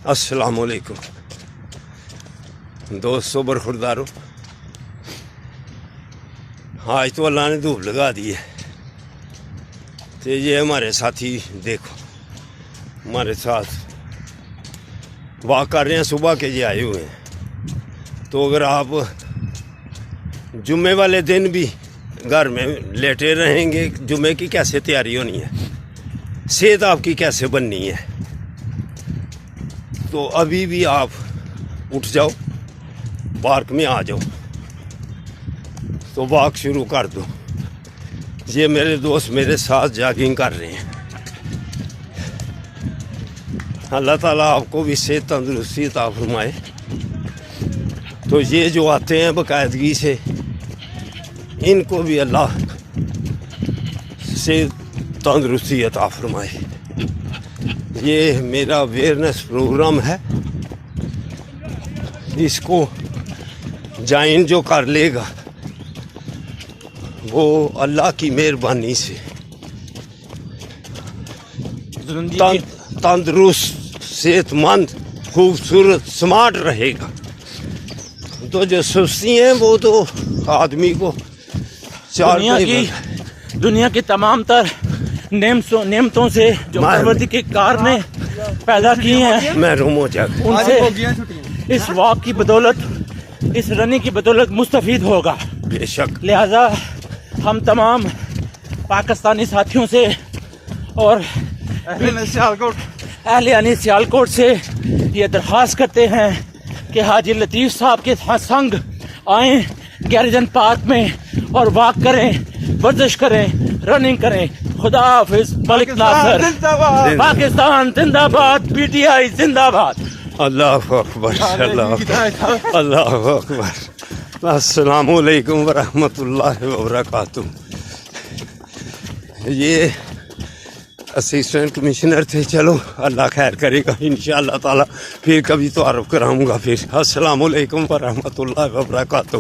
السلام علیکم دوستو برخوردارو، آج تو اللہ نے دھوپ لگا دی ہے، تو یہ ہمارے ساتھی دیکھو ہمارے ساتھ واک کر رہے ہیں، صبح کے یہ آئے ہوئے ہیں۔ تو اگر آپ جمعے والے دن بھی گھر میں لیٹے رہیں گے، جمعے کی کیسے تیاری ہونی ہے، صحت آپ کی کیسے بننی ہے؟ تو ابھی بھی آپ اٹھ جاؤ، پارک میں آ جاؤ، تو واک شروع کر دو۔ یہ میرے دوست میرے ساتھ جاگنگ کر رہے ہیں۔ اللہ تعالیٰ آپ کو بھی صحت تندرستی عطا فرمائے۔ تو یہ جو آتے ہیں باقاعدگی سے، ان کو بھی اللہ صحت تندرستی عطا فرمائے۔ یہ میرا اویئرنیس پروگرام ہے، اس کو جوائن جو کر لے گا وہ اللہ کی مہربانی سے تندرست، صحت مند، خوبصورت، سمارٹ رہے گا۔ تو جو سستی ہیں وہ تو آدمی کو دنیا کی تمام تر نعمتوں سے جو پروردگار نے پیدا کی ہیں، محروم ہو جائے گا۔ ان سے اس واک کی بدولت، اس رننگ کی بدولت مستفید ہوگا۔ بے شک لہذا ہم تمام پاکستانی ساتھیوں سے اور اہل انیس سیالکوٹ سے یہ درخواست کرتے ہیں کہ حاجی لطیف صاحب کے سنگ آئیں گیریجن پارک میں اور واک کریں، ورزش کریں، رننگ کریں۔ خدا حافظ۔ ملک ناصر۔ پاکستان زندہ باد، پی ٹی آئی زندہ باد۔ اللہ اکبر، اللہ اکبر۔ السلام علیکم ورحمۃ اللہ وبرکاتہ۔ یہ اسسٹنٹ کمشنر تھے، چلو اللہ خیر کرے گا انشاءاللہ تعالی، پھر کبھی تعارف کراؤں گا۔ پھر السلام علیکم ورحمۃ اللہ وبرکاتہ۔